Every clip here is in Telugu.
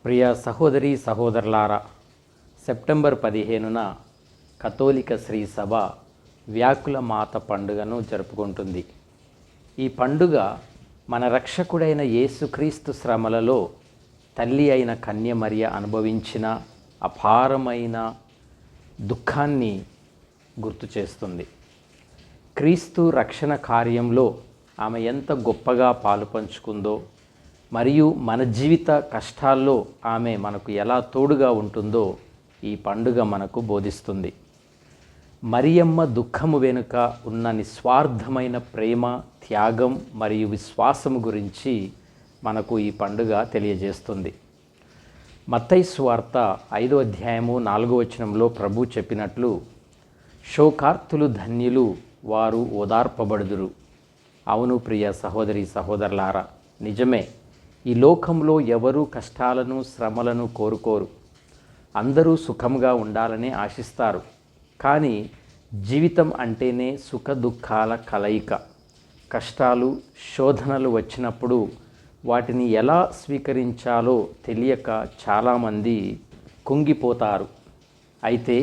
ప్రియ సహోదరి సహోదరులారా, సెప్టెంబర్ 15న కథోలిక శ్రీ సభ వ్యాకుల మాత పండుగను జరుపుకుంటుంది. ఈ పండుగ మన రక్షకుడైన యేసుక్రీస్తు శ్రమలలో తల్లి అయిన కన్య మరియ అనుభవించిన అపారమైన దుఃఖాన్ని గుర్తు చేస్తుంది. క్రీస్తు రక్షణ కార్యంలో ఆమె ఎంత గొప్పగా పాలు పంచుకుందో మరియు మన జీవిత కష్టాల్లో ఆమె మనకు ఎలా తోడుగా ఉంటుందో ఈ పండుగ మనకు బోధిస్తుంది. మరియమ్మ దుఃఖము వెనుక ఉన్న నిస్వార్థమైన ప్రేమ, త్యాగం మరియు విశ్వాసము గురించి మనకు ఈ పండుగ తెలియజేస్తుంది. మత్తయి సువార్త 5వ అధ్యాయము 4వ వచనంలో ప్రభు చెప్పినట్లు, శోకార్తులు ధన్యులు, వారు ఓదార్పబడుదురు. అవును ప్రియ సహోదరి సహోదరులారా, నిజమే. ఈ లోకంలో ఎవరూ కష్టాలను, శ్రమలను కోరుకోరు. అందరూ సుఖంగా ఉండాలని ఆశిస్తారు. కానీ జీవితం అంటేనే సుఖ దుఃఖాల కలయిక. కష్టాలు, శోధనలు వచ్చినప్పుడు వాటిని ఎలా స్వీకరించాలో తెలియక చాలామంది కుంగిపోతారు. అయితే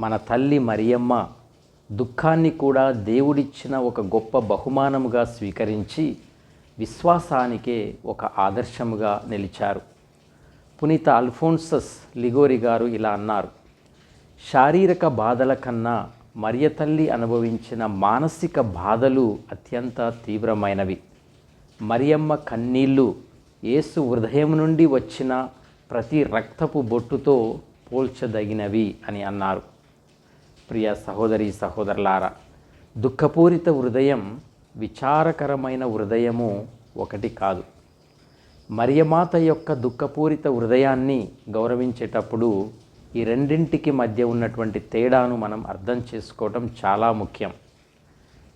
మన తల్లి మరియమ్మ దుఃఖాన్ని కూడా దేవుడిచ్చిన ఒక గొప్ప బహుమానముగా స్వీకరించి విశ్వాసానికే ఒక ఆదర్శముగా నిలిచారు. పునీత అల్ఫోన్సస్ లిగోరి గారు ఇలా అన్నారు, శారీరక బాధల కన్నా మరియ తల్లి అనుభవించిన మానసిక బాధలు అత్యంత తీవ్రమైనవి. మరియమ్మ కన్నీళ్ళు యేసు హృదయం నుండి వచ్చిన ప్రతి రక్తపు బొట్టుతో పోల్చదగినవి అని అన్నారు. ప్రియ సహోదరి సహోదరులారా, దుఃఖపూరిత హృదయం, విచారకరమైన హృదయము ఒకటి కాదు. మరియమాత యొక్క దుఃఖపూరిత హృదయాన్ని గౌరవించేటప్పుడు ఈ రెండింటికి మధ్య ఉన్నటువంటి తేడాను మనం అర్థం చేసుకోవటం చాలా ముఖ్యం.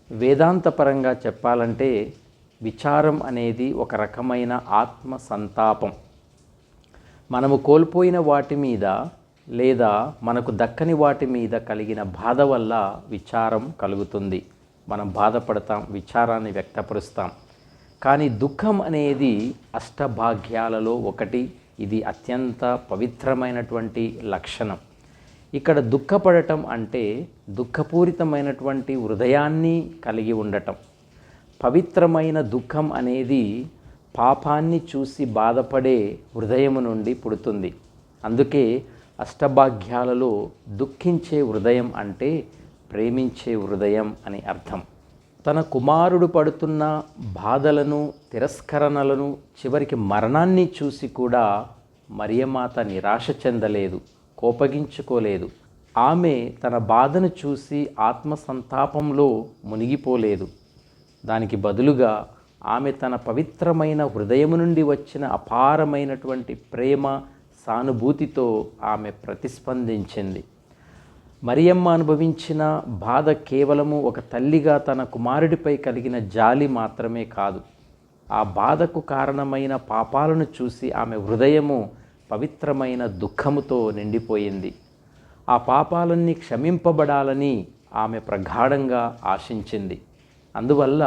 వేదాంతపరంగా చెప్పాలంటే విచారం అనేది ఒక రకమైన ఆత్మ సంతాపం. మనము కోల్పోయిన వాటి మీద లేదా మనకు దక్కని వాటి మీద కలిగిన బాధ వల్ల విచారం కలుగుతుంది. మనం బాధపడతాం, విచారాన్ని వ్యక్తపరుస్తాం. కానీ దుఃఖం అనేది అష్టభాగ్యాలలో ఒకటి. ఇది అత్యంత పవిత్రమైనటువంటి లక్షణం. ఇక్కడ దుఃఖపడటం అంటే దుఃఖపూరితమైనటువంటి హృదయాన్ని కలిగి ఉండటం. పవిత్రమైన దుఃఖం అనేది పాపాన్ని చూసి బాధపడే హృదయము నుండి పుడుతుంది. అందుకే అష్టభాగ్యాలలో దుఃఖించే హృదయం అంటే ప్రేమించే హృదయం అని అర్థం. తన కుమారుడు పడుతున్న బాధలను, తిరస్కరణలను, చివరికి మరణాన్ని చూసి కూడా మరియమాత నిరాశ చెందలేదు, కోపగించుకోలేదు. ఆమె తన బాధను చూసి ఆత్మసంతాపంలో మునిగిపోలేదు. దానికి బదులుగా ఆమె తన పవిత్రమైన హృదయం నుండి వచ్చిన అపారమైనటువంటి ప్రేమ, సానుభూతితో ఆమె ప్రతిస్పందించింది. మరియమ్మ అనుభవించిన బాధ కేవలము ఒక తల్లిగా తన కుమారుడిపై కలిగిన జాలి మాత్రమే కాదు. ఆ బాధకు కారణమైన పాపాలను చూసి ఆమె హృదయము పవిత్రమైన దుఃఖముతో నిండిపోయింది. ఆ పాపాలన్నీ క్షమింపబడాలని ఆమె ప్రగాఢంగా ఆశించింది. అందువల్ల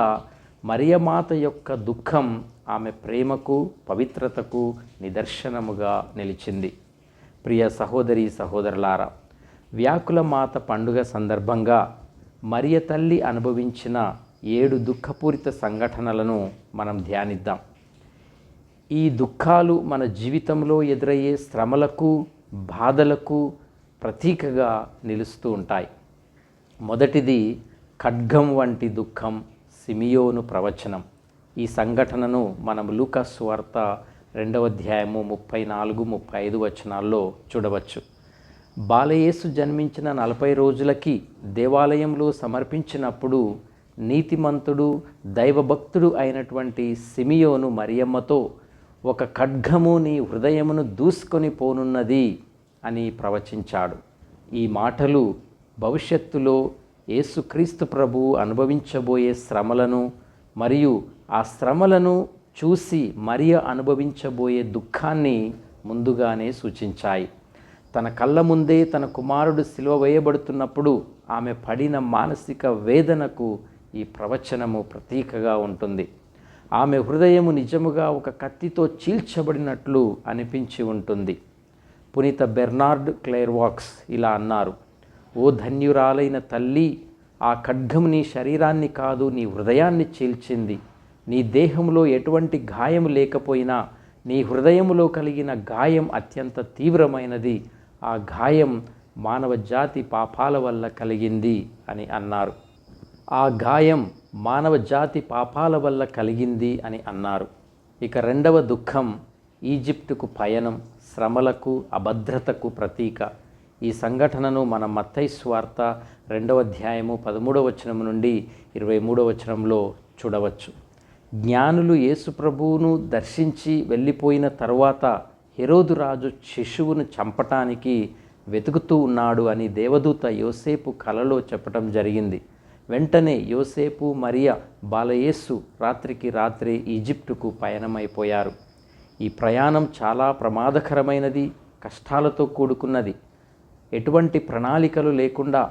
మరియమాత యొక్క దుఃఖం ఆమె ప్రేమకు, పవిత్రతకు నిదర్శనముగా నిలిచింది. ప్రియ సహోదరి సహోదరులారా, వ్యాకుల మాత పండుగ సందర్భంగా మరియ తల్లి అనుభవించిన 7 దుఃఖపూరిత సంఘటనలను మనం ధ్యానిద్దాం. ఈ దుఃఖాలు మన జీవితంలో ఎదురయ్యే శ్రమలకు, బాధలకు ప్రతీకగా నిలుస్తూ ఉంటాయి. మొదటిది ఖడ్గం వంటి దుఃఖం, సిమియోను ప్రవచనం. ఈ సంఘటనను మనం లూకా సువార్త 2వ అధ్యాయము 34-35 వచనాల్లో చూడవచ్చు. బాలయేసు జన్మించిన 40 రోజులకి దేవాలయంలో సమర్పించినప్పుడు నీతిమంతుడు, దైవభక్తుడు అయినటువంటి సిమియోను మరియమ్మతో, ఒక ఖడ్గము నీ హృదయమును దూసుకొని పోనున్నది అని ప్రవచించాడు. ఈ మాటలు భవిష్యత్తులో యేసుక్రీస్తు ప్రభువు అనుభవించబోయే శ్రమలను మరియు ఆ శ్రమలను చూసి మరియ అనుభవించబోయే దుఃఖాన్ని ముందుగానే సూచించాయి. తన కళ్ళ ముందే తన కుమారుడు సిలువ వేయబడుతున్నప్పుడు ఆమె పడిన మానసిక వేదనకు ఈ ప్రవచనము ప్రతీకగా ఉంటుంది. ఆమె హృదయము నిజముగా ఒక కత్తితో చీల్చబడినట్లు అనిపించి ఉంటుంది. పునీత బెర్నార్డ్ క్లేర్వాక్స్ ఇలా అన్నారు: ఓ ధన్యురాలైన తల్లి, ఆ ఖడ్గము నీ శరీరాన్ని కాదు, నీ హృదయాన్ని చీల్చింది. నీ దేహంలో ఎటువంటి గాయం లేకపోయినా నీ హృదయములో కలిగిన గాయం అత్యంత తీవ్రమైనది. ఆ గాయం మానవ జాతి పాపాల వల్ల కలిగింది అని అన్నారు. ఆ గాయం మానవ జాతి పాపాల వల్ల కలిగింది అని అన్నారు. ఇక రెండవ దుఃఖం ఈజిప్టుకు పయనం, శ్రమలకు, అభద్రతకు ప్రతీక. ఈ సంఘటనను మనం మత్తయి సువార్త 2వ అధ్యాయము 13వ వచనం నుండి 23వ వచనంలో చూడవచ్చు. జ్ఞానులు యేసు ప్రభువును దర్శించి వెళ్ళిపోయిన తరువాత హెరోదు రాజు శిశువును చంపటానికి వెతుకుతూ ఉన్నాడు అని దేవదూత యోసేపు కలలో చెప్పటం జరిగింది. వెంటనే యోసేపు, మరియా, బాలయేసు రాత్రికి రాత్రే ఈజిప్టుకు పయనమైపోయారు. ఈ ప్రయాణం చాలా ప్రమాదకరమైనది, కష్టాలతో కూడుకున్నది. ఎటువంటి ప్రణాళికలు లేకుండా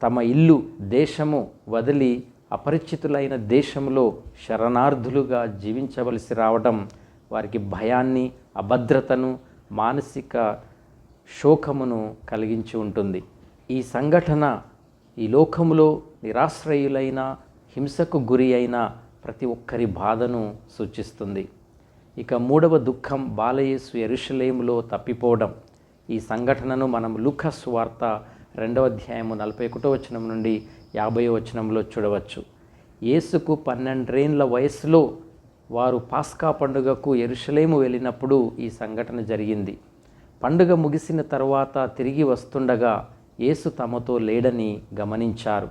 తమ ఇల్లు, దేశము వదిలి అపరిచితులైన దేశంలో శరణార్థులుగా జీవించవలసి రావడం వారికి భయాన్ని, అభద్రతను, మానసిక శోకమును కలిగించి ఉంటుంది. ఈ సంఘటన ఈ లోకములో నిరాశ్రయులైన, హింసకు గురి అయిన ప్రతి ఒక్కరి బాధను సూచిస్తుంది. ఇక మూడవ దుఃఖం బాలయేసు యెరూషలేములో తప్పిపోవడం. ఈ సంఘటనను మనం లూకా సువార్త 2వ అధ్యాయము 41వ వచనం నుండి 50వ వచనంలో చూడవచ్చు. యేసుకు 12 ఏండ్ల వయసులో వారు పాస్కా పండుగకు యెరూషలేము వెళ్ళినప్పుడు ఈ సంఘటన జరిగింది. పండుగ ముగిసిన తర్వాత తిరిగి వస్తుండగా యేసు తమతో లేడని గమనించారు.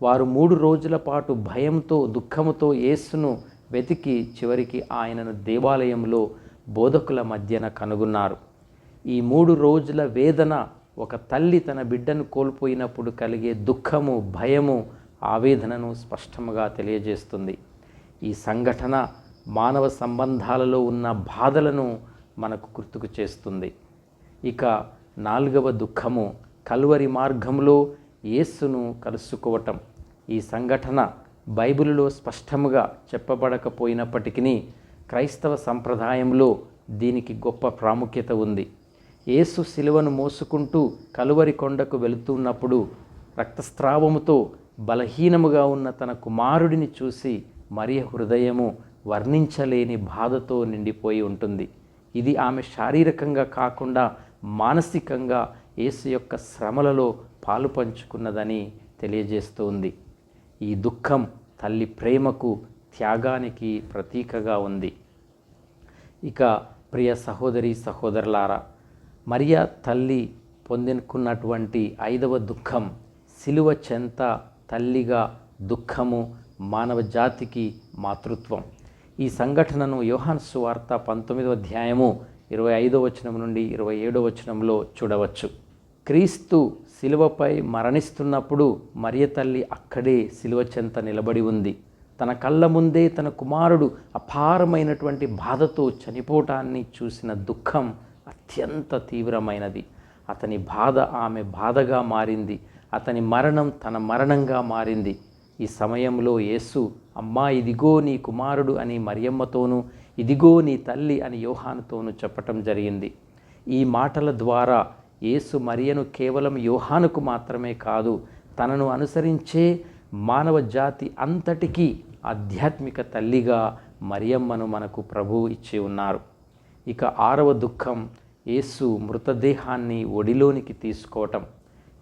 వారు 3 రోజుల పాటు భయంతో, దుఃఖముతో యేసును వెతికి చివరికి ఆయనను దేవాలయంలో బోధకుల మధ్యన కనుగొన్నారు. ఈ 3 రోజుల వేదన ఒక తల్లి తన బిడ్డను కోల్పోయినప్పుడు కలిగే దుఃఖము, భయము, ఆవేదనను స్పష్టంగా తెలియజేస్తుంది. ఈ సంఘటన మానవ సంబంధాలలో ఉన్న బాధలను మనకు గుర్తుకు చేస్తుంది. ఇక 4వ దుఃఖము కల్వరి మార్గంలో యేసును కలుసుకోవటం. ఈ సంఘటన బైబిలులో స్పష్టముగా చెప్పబడకపోయినప్పటికీ క్రైస్తవ సంప్రదాయంలో దీనికి గొప్ప ప్రాముఖ్యత ఉంది. యేసు శిలువను మోసుకుంటూ కలువరి కొండకు వెళుతున్నప్పుడు రక్తస్రావముతో బలహీనముగా ఉన్న తన కుమారుడిని చూసి మరియ హృదయము వర్ణించలేని బాధతో నిండిపోయి ఉంటుంది. ఇది ఆమె శారీరకంగా కాకుండా మానసికంగా యేసు యొక్క శ్రమలలో పాలు పంచుకున్నదని తెలియజేస్తుంది. ఈ దుఃఖం తల్లి ప్రేమకు, త్యాగానికి ప్రతీకగా ఉంది. ఇక ప్రియ సహోదరి సహోదరులారా, మరియా తల్లి పొందుకున్నటువంటి 5వ దుఃఖం సిలువ చెంత తల్లిగా దుఃఖము, మానవ జాతికి మాతృత్వం. ఈ సంఘటనను యోహాను సువార్త 19వ అధ్యాయము 25వ వచనం నుండి 27వ వచనంలో చూడవచ్చు. క్రీస్తు సిలువపై మరణిస్తున్నప్పుడు మరియ తల్లి అక్కడే సిలువ చెంత నిలబడి ఉంది. తన కళ్ళ ముందే తన కుమారుడు అపారమైనటువంటి బాధతో చనిపోవటాన్ని చూసిన దుఃఖం అత్యంత తీవ్రమైనది. అతని బాధ ఆమె బాధగా మారింది. అతని మరణం తన మరణంగా మారింది. ఈ సమయంలో యేసు, అమ్మా ఇదిగో నీ కుమారుడు అని మరియమ్మతోనూ, ఇదిగో నీ తల్లి అని యోహానుతోనూ చెప్పటం జరిగింది. ఈ మాటల ద్వారా యేసు మరియను కేవలం యోహానుకు మాత్రమే కాదు, తనను అనుసరించే మానవ జాతి అంతటికీ ఆధ్యాత్మిక తల్లిగా మరియమ్మను మనకు ప్రభువు ఇచ్చి ఉన్నారు. ఇక 6వ దుఃఖం యేసు మృతదేహాన్ని ఒడిలోనికి తీసుకోవటం.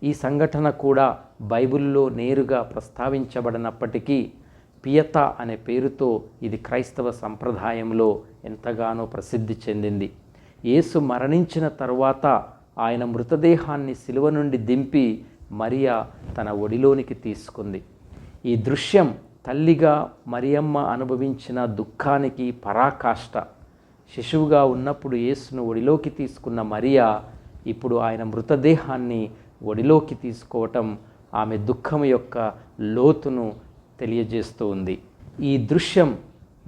ఈ సంఘటన కూడా బైబిల్లో నేరుగా ప్రస్తావించబడినప్పటికీ పియత అనే పేరుతో ఇది క్రైస్తవ సంప్రదాయంలో ఎంతగానో ప్రసిద్ధి చెందింది. యేసు మరణించిన తరువాత ఆయన మృతదేహాన్ని సిలువ నుండి దింపి మరియా తన ఒడిలోనికి తీసుకుంది. ఈ దృశ్యం తల్లిగా మరియమ్మ అనుభవించిన దుఃఖానికి పరాకాష్ట. శిశువుగా ఉన్నప్పుడు యేసును ఒడిలోకి తీసుకున్న మరియా ఇప్పుడు ఆయన మృతదేహాన్ని ఒడిలోకి తీసుకోవటం ఆమె దుఃఖం యొక్క లోతును తెలియజేస్తూ ఉంది. ఈ దృశ్యం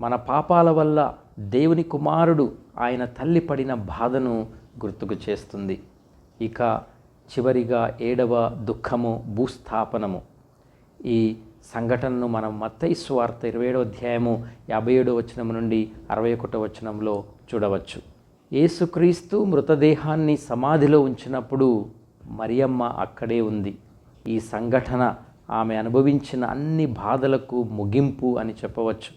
మన పాపాల వల్ల దేవుని కుమారుడు ఆయన తల్లి పడిన బాధను గుర్తుకు చేస్తుంది. ఇక చివరిగా 7వ దుఃఖము భూస్థాపనము. ఈ సంఘటనను మనం మత్తయి సువార్త 27వ అధ్యాయము 57వ వచనం నుండి 61వ వచనంలో చూడవచ్చు. యేసుక్రీస్తు మృతదేహాన్ని సమాధిలో ఉంచినప్పుడు మరియమ్మ అక్కడే ఉంది. ఈ సంఘటన ఆమె అనుభవించిన అన్ని బాధలకు ముగింపు అని చెప్పవచ్చు.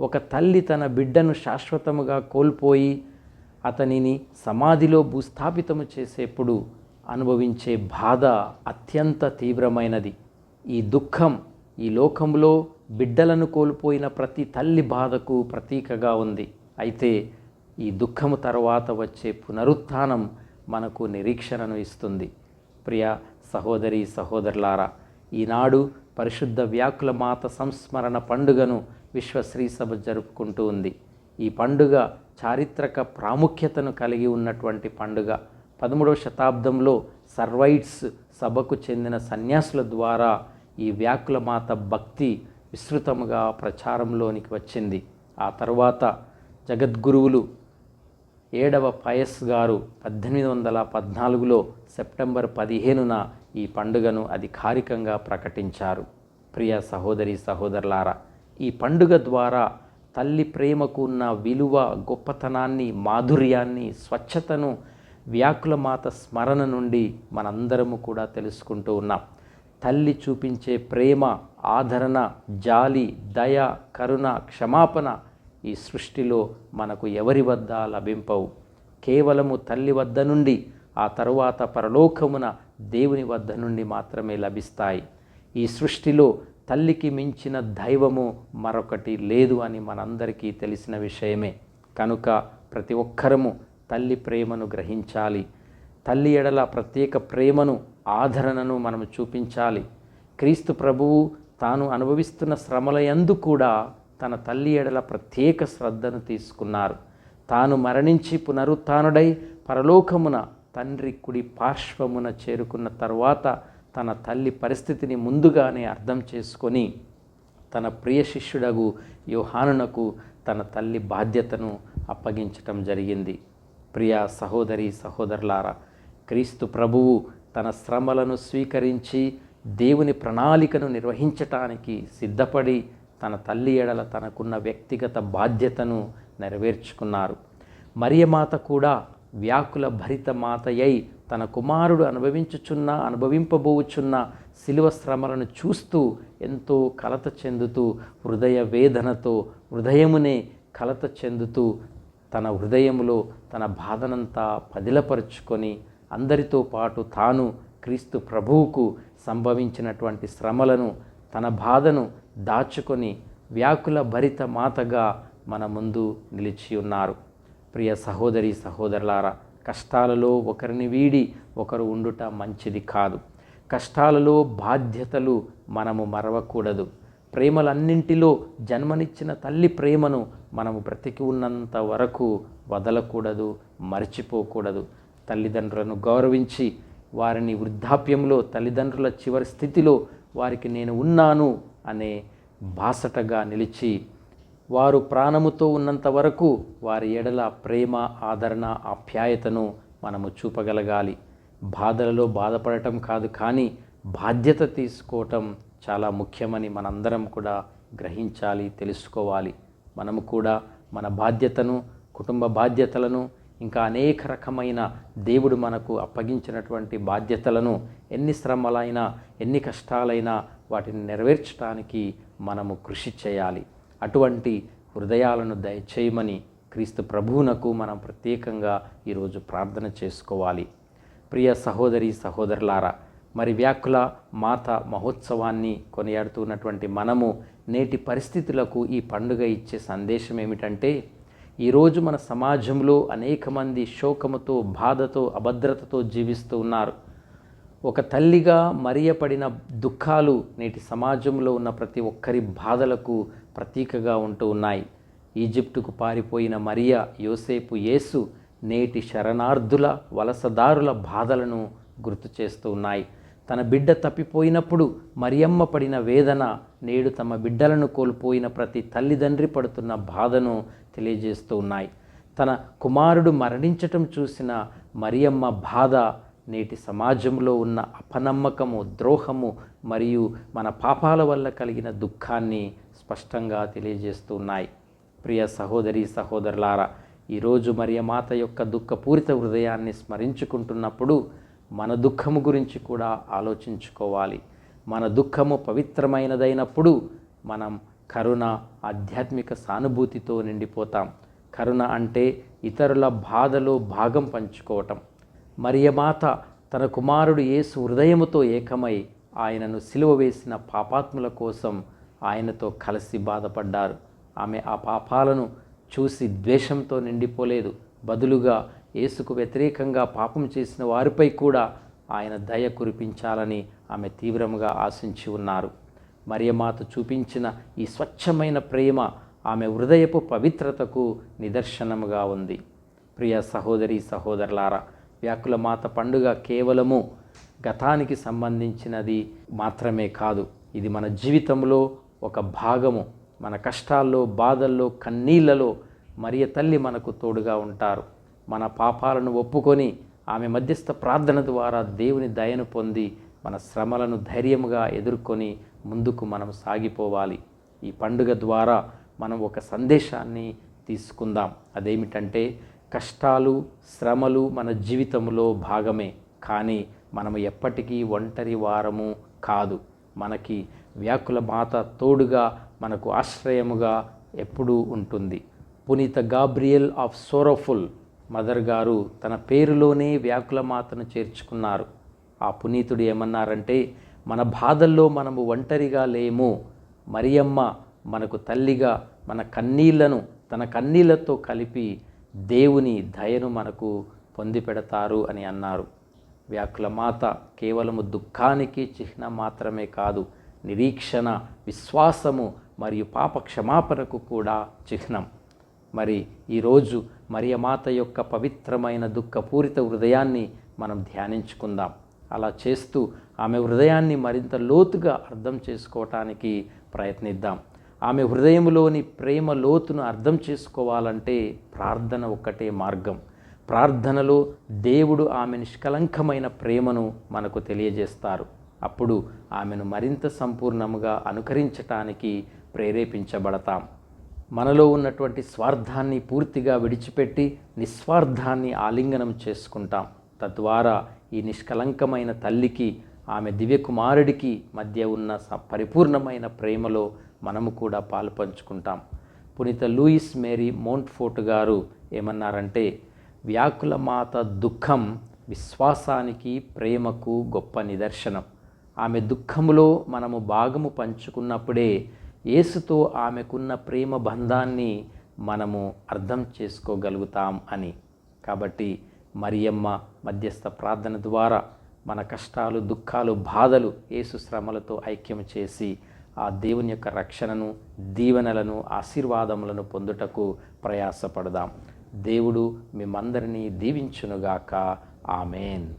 ఒక తల్లి తన బిడ్డను శాశ్వతముగా కోల్పోయి అతనిని సమాధిలో భూస్థాపితము చేసేప్పుడు అనుభవించే బాధ అత్యంత తీవ్రమైనది. ఈ దుఃఖం ఈ లోకంలో బిడ్డలను కోల్పోయిన ప్రతి తల్లి బాధకు ప్రతీకగా ఉంది. అయితే ఈ దుఃఖము తర్వాత వచ్చే పునరుత్థానం మనకు నిరీక్షణను ఇస్తుంది. ప్రియ సహోదరి సహోదరులారా, ఈనాడు పరిశుద్ధ వ్యాకుల మాత సంస్మరణ పండుగను విశ్వశ్రీ సభ జరుపుకుంటూ ఉంది. ఈ పండుగ చారిత్రక ప్రాముఖ్యతను కలిగి ఉన్నటువంటి పండుగ. 13వ శతాబ్దంలో సర్వైట్స్ సభకు చెందిన సన్యాసుల ద్వారా ఈ వ్యాకుల మాత భక్తి విస్తృతముగా ప్రచారంలోనికి వచ్చింది. ఆ తర్వాత జగద్గురువులు 7వ పయస్ గారు 1814లో సెప్టెంబర్ 15న ఈ పండుగను అధికారికంగా ప్రకటించారు. ప్రియ సహోదరి సహోదరులారా, ఈ పండుగ ద్వారా తల్లి ప్రేమకు ఉన్న విలువ, గొప్పతనాన్ని, మాధుర్యాన్ని, స్వచ్ఛతను వ్యాకులమాత స్మరణ నుండి మనందరము కూడా తెలుసుకుంటూ ఉన్నాం. తల్లి చూపించే ప్రేమ, ఆదరణ, జాలి, దయ, కరుణ, క్షమాపణ ఈ సృష్టిలో మనకు ఎవరి వద్ద లభింపవు. కేవలము తల్లి వద్ద నుండి, ఆ తరువాత పరలోకమున దేవుని వద్ద నుండి మాత్రమే లభిస్తాయి. ఈ సృష్టిలో తల్లికి మించిన దైవము మరొకటి లేదు అని మనందరికీ తెలిసిన విషయమే. కనుక ప్రతి ఒక్కరము తల్లి ప్రేమను గ్రహించాలి. తల్లి ఎడల ప్రత్యేక ప్రేమను, ఆదరణను మనం చూపించాలి. క్రీస్తు ప్రభువు తాను అనుభవిస్తున్న శ్రమలయందు కూడా తన తల్లి ఎడల ప్రత్యేక శ్రద్ధను తీసుకున్నారు. తాను మరణించి పునరుత్థానుడై పరలోకమున తండ్రి కుడి పార్శ్వమున చేరుకున్న తర్వాత తన తల్లి పరిస్థితిని ముందుగానే అర్థం చేసుకొని తన ప్రియ శిష్యుడగు యోహానునకు తన తల్లి బాధ్యతను అప్పగించటం జరిగింది. ప్రియ సహోదరి సహోదరులారా, క్రీస్తు ప్రభువు తన శ్రమలను స్వీకరించి దేవుని ప్రణాళికను నిర్వహించటానికి సిద్ధపడి తన తల్లి ఎడల తనకున్న వ్యక్తిగత బాధ్యతను నెరవేర్చుకున్నారు. మరియమాత కూడా వ్యాకుల భరిత మాతయై తన కుమారుడు అనుభవింపబోచున్న శిలువ శ్రమలను చూస్తూ ఎంతో కలత చెందుతూ, హృదయ వేదనతో హృదయమునే కలత చెందుతూ తన హృదయములో తన బాధనంతా పదిలపరుచుకొని అందరితో పాటు తాను క్రీస్తు ప్రభువుకు సంభవించినటువంటి శ్రమలను, తన బాధను దాచుకొని వ్యాకుల భరిత మాతగా మన ముందు నిలిచి ఉన్నారు. ప్రియ సహోదరి సహోదరులారా, కష్టాలలో ఒకరిని వీడి ఒకరు ఉండుట మంచిది కాదు. కష్టాలలో బాధ్యతలు మనము మరవకూడదు. ప్రేమలన్నింటిలో జన్మనిచ్చిన తల్లి ప్రేమను మనము బ్రతికి ఉన్నంత వరకు వదలకూడదు, మర్చిపోకూడదు. తల్లిదండ్రులను గౌరవించి వారిని వృద్ధాప్యంలో, తల్లిదండ్రుల చివరి స్థితిలో వారికి నేను ఉన్నాను అనే బాసటగా నిలిచి వారు ప్రాణముతో ఉన్నంత వరకు వారి ఎడల ప్రేమ, ఆదరణ, ఆప్యాయతను మనము చూపగలగాలి. బాధలలో బాధపడటం కాదు, కానీ బాధ్యత తీసుకోవటం చాలా ముఖ్యమని మనందరం కూడా గ్రహించాలి, తెలుసుకోవాలి. మనము కూడా మన బాధ్యతను, కుటుంబ బాధ్యతలను, ఇంకా అనేక రకమైన దేవుడు మనకు అప్పగించినటువంటి బాధ్యతలను ఎన్ని శ్రమలైనా, ఎన్ని కష్టాలైనా వాటిని నెరవేర్చడానికి మనము కృషి చేయాలి. అటువంటి హృదయాలను దయచేయమని క్రీస్తు ప్రభువునకు మనం ప్రత్యేకంగా ఈరోజు ప్రార్థన చేసుకోవాలి. ప్రియ సహోదరి సహోదరులారా, మరి వ్యాకుల మాత మహోత్సవాన్ని కొనియాడుతున్నటువంటి మనము నేటి పరిస్థితులకు ఈ పండుగ ఇచ్చే సందేశం ఏమిటంటే, ఈరోజు మన సమాజంలో అనేక మంది శోకముతో, బాధతో, అభద్రతతో జీవిస్తూ ఉన్నారు. ఒక తల్లిగా మరియ పడిన దుఃఖాలు నేటి సమాజంలో ఉన్న ప్రతి ఒక్కరి బాధలకు ప్రతీకగా ఉంటూ ఉన్నాయి. ఈజిప్టుకు పారిపోయిన మరియ, యోసేపు, యేసు నేటి శరణార్థుల, వలసదారుల బాధలను గుర్తు చేస్తూ ఉన్నాయి. తన బిడ్డ తప్పిపోయినప్పుడు మరియమ్మ పడిన వేదన నేడు తమ బిడ్డలను కోల్పోయిన ప్రతి తల్లిదండ్రి పడుతున్న బాధను తెలియజేస్తూ ఉన్నాయి. తన కుమారుడు మరణించటం చూసిన మరియమ్మ బాధ నేటి సమాజంలో ఉన్న అపనమ్మకము, ద్రోహము మరియు మన పాపాల వల్ల కలిగిన దుఃఖాన్ని స్పష్టంగా తెలియజేస్తున్నాయి. ప్రియ సహోదరి సహోదరులారా, ఈరోజు మరియమాత యొక్క దుఃఖపూరిత హృదయాన్ని స్మరించుకుంటున్నప్పుడు మన దుఃఖము గురించి కూడా ఆలోచించుకోవాలి. మన దుఃఖము పవిత్రమైనదైనప్పుడు మనం కరుణ, ఆధ్యాత్మిక సానుభూతితో నిండిపోతాం. కరుణ అంటే ఇతరుల బాధలో భాగం పంచుకోవటం. మరియమాత తన కుమారుడు యేసు హృదయముతో ఏకమై ఆయనను సిలువ వేసిన పాపాత్ముల కోసం ఆయనతో కలిసి బాధపడ్డారు. ఆమె ఆ పాపాలను చూసి ద్వేషంతో నిండిపోలేదు. బదులుగా యేసుకు వ్యతిరేకంగా పాపం చేసిన వారిపై కూడా ఆయన దయ కురిపించాలని ఆమె తీవ్రంగా ఆశించి ఉన్నారు. మరియమాత చూపించిన ఈ స్వచ్ఛమైన ప్రేమ ఆమె హృదయపు పవిత్రతకు నిదర్శనముగా ఉంది. ప్రియ సహోదరి సహోదరులారా, వ్యాకుల మాత పండుగ కేవలము గతానికి సంబంధించినది మాత్రమే కాదు. ఇది మన జీవితంలో ఒక భాగము. మన కష్టాల్లో, బాధల్లో, కన్నీళ్లలో మరియ తల్లి మనకు తోడుగా ఉంటారు. మన పాపాలను ఒప్పుకొని ఆమె మధ్యస్థ ప్రార్థన ద్వారా దేవుని దయను పొంది మన శ్రమలను ధైర్యముగా ఎదుర్కొని ముందుకు మనం సాగిపోవాలి. ఈ పండుగ ద్వారా మనం ఒక సందేశాన్ని తీసుకుందాం. అదేమిటంటే, కష్టాలు, శ్రమలు మన జీవితంలో భాగమే, కానీ మనము ఎప్పటికీ ఒంటరి వారము కాదు. మనకి వ్యాకుల మాత తోడుగా, మనకు ఆశ్రయముగా ఎప్పుడూ ఉంటుంది. పునీత గాబ్రియల్ ఆఫ్ సోరోఫుల్ మదర్ గారు తన పేరులోనే వ్యాకుల మాతను చేర్చుకున్నారు. ఆ పునీతుడు ఏమన్నారంటే, మన బాధల్లో మనము ఒంటరిగా లేము. మరియమ్మ మనకు తల్లిగా మన కన్నీళ్లను తన కన్నీళ్లతో కలిపి దేవుని దయను మనకు పొంది పెడతారు అని అన్నారు. వ్యాకుల మాత కేవలము దుఃఖానికి చిహ్నం మాత్రమే కాదు, నిరీక్షణ, విశ్వాసము మరియు పాప క్షమాపణకు కూడా చిహ్నం. మరి ఈరోజు మరియమాత యొక్క పవిత్రమైన దుఃఖపూరిత హృదయాన్ని మనం ధ్యానించుకుందాం. అలా చేస్తూ ఆమె హృదయాన్ని మరింత లోతుగా అర్థం చేసుకోవటానికి ప్రయత్నిద్దాం. ఆమె హృదయంలోని ప్రేమ లోతును అర్థం చేసుకోవాలంటే ప్రార్థన ఒక్కటే మార్గం. ప్రార్థనలో దేవుడు ఆమె నిష్కలంకమైన ప్రేమను మనకు తెలియజేస్తారు. అప్పుడు ఆమెను మరింత సంపూర్ణముగా అనుకరించటానికి ప్రేరేపించబడతాం. మనలో ఉన్నటువంటి స్వార్థాన్ని పూర్తిగా విడిచిపెట్టి నిస్వార్థాన్ని ఆలింగనం చేసుకుంటాం. తద్వారా ఈ నిష్కలంకమైన తల్లికి, ఆమె దివ్యకుమారుడికి మధ్య ఉన్న పరిపూర్ణమైన ప్రేమలో మనము కూడా పాలు పంచుకుంటాం. పునీత లూయిస్ మేరీ మోంట్ఫోర్ట్ గారు ఏమన్నారంటే, వ్యాకుల మాత దుఃఖం విశ్వాసానికి, ప్రేమకు గొప్ప నిదర్శనం. ఆమె దుఃఖములో మనము భాగము పంచుకున్నప్పుడే యేసుతో ఆమెకున్న ప్రేమ బంధాన్ని మనము అర్థం చేసుకోగలుగుతాం అని. కాబట్టి మరియమ్మ మధ్యస్థ ప్రార్థన ద్వారా మన కష్టాలు, దుఃఖాలు, బాధలు యేసు శ్రమలతో ఐక్యం చేసి ఆ దేవుని యొక్క రక్షణను, దీవెనలను, ఆశీర్వాదములను పొందుటకు ప్రయాసపడదాం. దేవుడు మిమ్మందరినీ దీవించునుగాక. ఆమెన్.